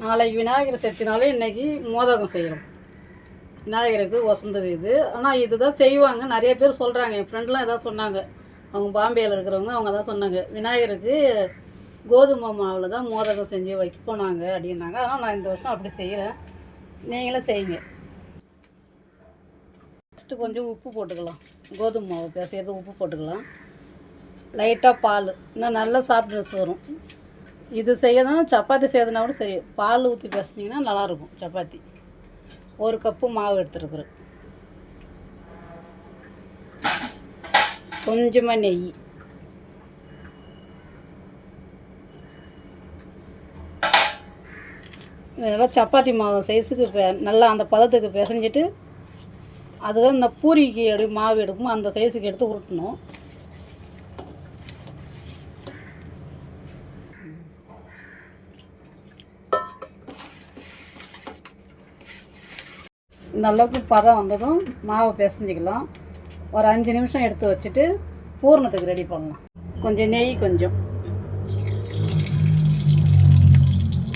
நாளைக்கு விநாயகர் சதுர்த்தினால இன்றைக்கி மோதகம் செய்கிறோம். விநாயகருக்கு வசந்தது இது. ஆனால் இதுதான் செய்வாங்க. நிறைய பேர் சொல்கிறாங்க. என் ஃப்ரெண்ட்லாம் எதாவது சொன்னாங்க. அவங்க பாம்பேயில் இருக்கிறவங்க அவங்க தான் சொன்னாங்க, விநாயகருக்கு கோதுமை மாவில் தான் மோதகம் செஞ்சு வைப்போனாங்க அப்படின்னாங்க. அதனால் நான் இந்த வருஷம் அப்படி செய்கிறேன். நீங்களும் செய்யுங்க. ஃபஸ்ட்டு கொஞ்சம் உப்பு போட்டுக்கலாம். கோதுமை மாவு பேசுகிறது உப்பு போட்டுக்கலாம். லைட்டாக பால், இன்னும் நல்லா சாஃப்ட்னஸ் வரும். இது செய்யணும். சப்பாத்தி செய்யறதுனா கூட சரி, பால் ஊற்றி பேசுனீங்கன்னா நல்லாயிருக்கும் சப்பாத்தி. 1 கப்பு மாவு எடுத்துருக்குறேன். கொஞ்சமாக நெய், இதெல்லாம் சப்பாத்தி மாவு சைஸுக்கு நல்லா அந்த பதத்துக்கு பிசைஞ்சிட்டு அதுக்கு இந்த பூரிக்கு எப்படி மாவு எடுக்கும் அந்த சைஸுக்கு எடுத்து உருட்டணும். இந்த அளவுக்கு பதம் வந்ததும் மாவை பிசைஞ்சிக்கலாம். ஒரு 5 நிமிஷம் எடுத்து வச்சுட்டு பூரணத்துக்கு ரெடி பண்ணலாம். கொஞ்சம் நெய், கொஞ்சம்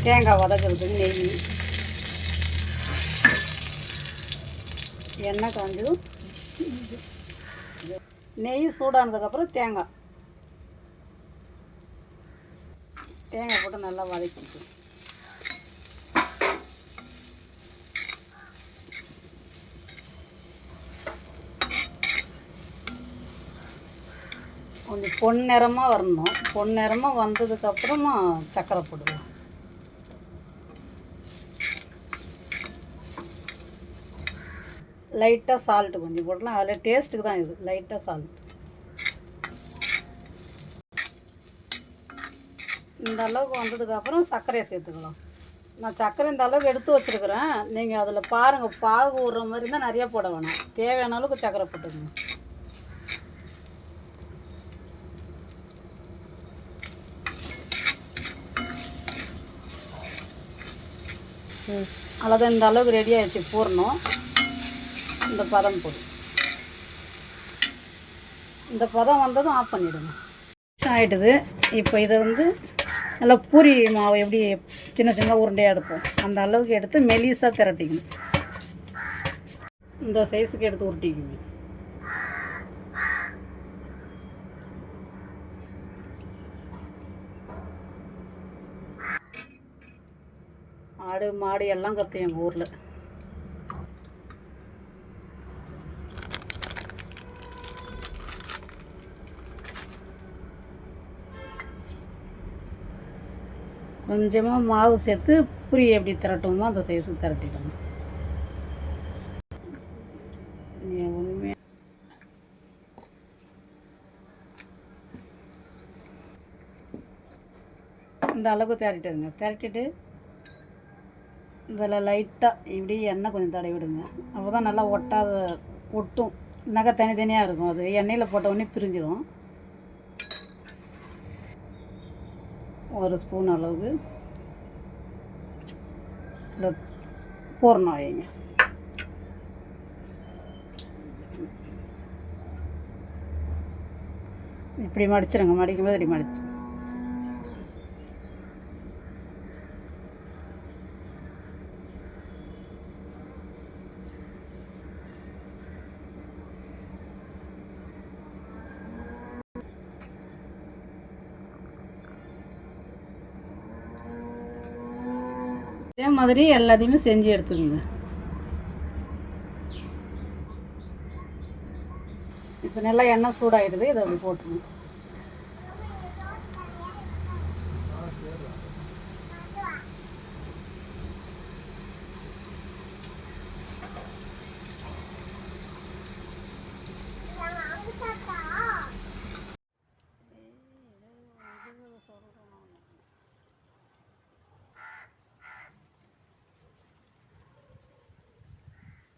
தேங்காய் வதக்கிறதுக்கு நெய், எண்ணெய் காஞ்சதும் நெய் சூடானதுக்கப்புறம் தேங்காய் போட்டு நல்லா வதக்கிக்கலாம். கொஞ்சம் பொன்னிறமாக வரணும். பொன்னிறமாக வந்ததுக்கப்புறமா சர்க்கரை போடுவோம். லைட்டாக சால்ட்டு கொஞ்சம் போடலாம். அதில் டேஸ்ட்டுக்கு தான் இது, லைட்டாக சால்ட். இந்த அளவுக்கு வந்ததுக்கப்புறம் சர்க்கரையை சேர்த்துக்கலாம். நான் சர்க்கரை இந்த அளவுக்கு எடுத்து வச்சுருக்குறேன். நீங்கள் அதில் பாருங்கள், பாகு விடுற மாதிரி இருந்தால் நிறையா போட வேணாம். தேவையான அளவுக்கு சர்க்கரை போட்டுக்கோங்க. அவ்வளோதான். இந்த அளவுக்கு ரெடி ஆகிடுச்சு பூர்ணம். இந்த பதம் போடும். இந்த பதம் வந்ததும் ஆஃப் பண்ணிவிடுங்க. ஆகிடுது. இப்போ இதை நல்லா பூரி மாவு எப்படி சின்ன சின்ன உருண்டையாக எடுப்போம் அந்த அளவுக்கு எடுத்து மெலிசாக திரட்டிக்கணும். இந்த சைஸுக்கு எடுத்து உருட்டிக்கணும். ஆடு மாடு எல்லாம் கற்றும் எங்கள் ஊரில். கொஞ்சமாக மாவு சேர்த்து பூரி எப்படி திரட்டுமோ அந்த சைஸுக்கு திரட்டிக்கணும். உண்மையாக இந்த அளவுக்கு திரட்டிடுங்க. திரட்டிட்டு இதில் லைட்டாக இப்படி எண்ணெய் கொஞ்சம் தடவி விடுங்க. அப்போ தான் நல்லா ஒட்டும். நகை தனித்தனியாக இருக்கும். அது எண்ணெயில் போட்ட உடனே பிரிஞ்சிடும். 1 ஸ்பூன் அளவுக்கு இதில் பூரணம் வைங்க. இப்படி மடிச்சிடுங்க. மடிக்கும்போது இப்படி மடிச்சு இதே மாதிரி எல்லாத்தையுமே செஞ்சு எடுத்துக்கோங்க. இப்போ நல்லா எண்ணெய் சூடாகிடுது. இதை அப்படி போட்டுருங்க.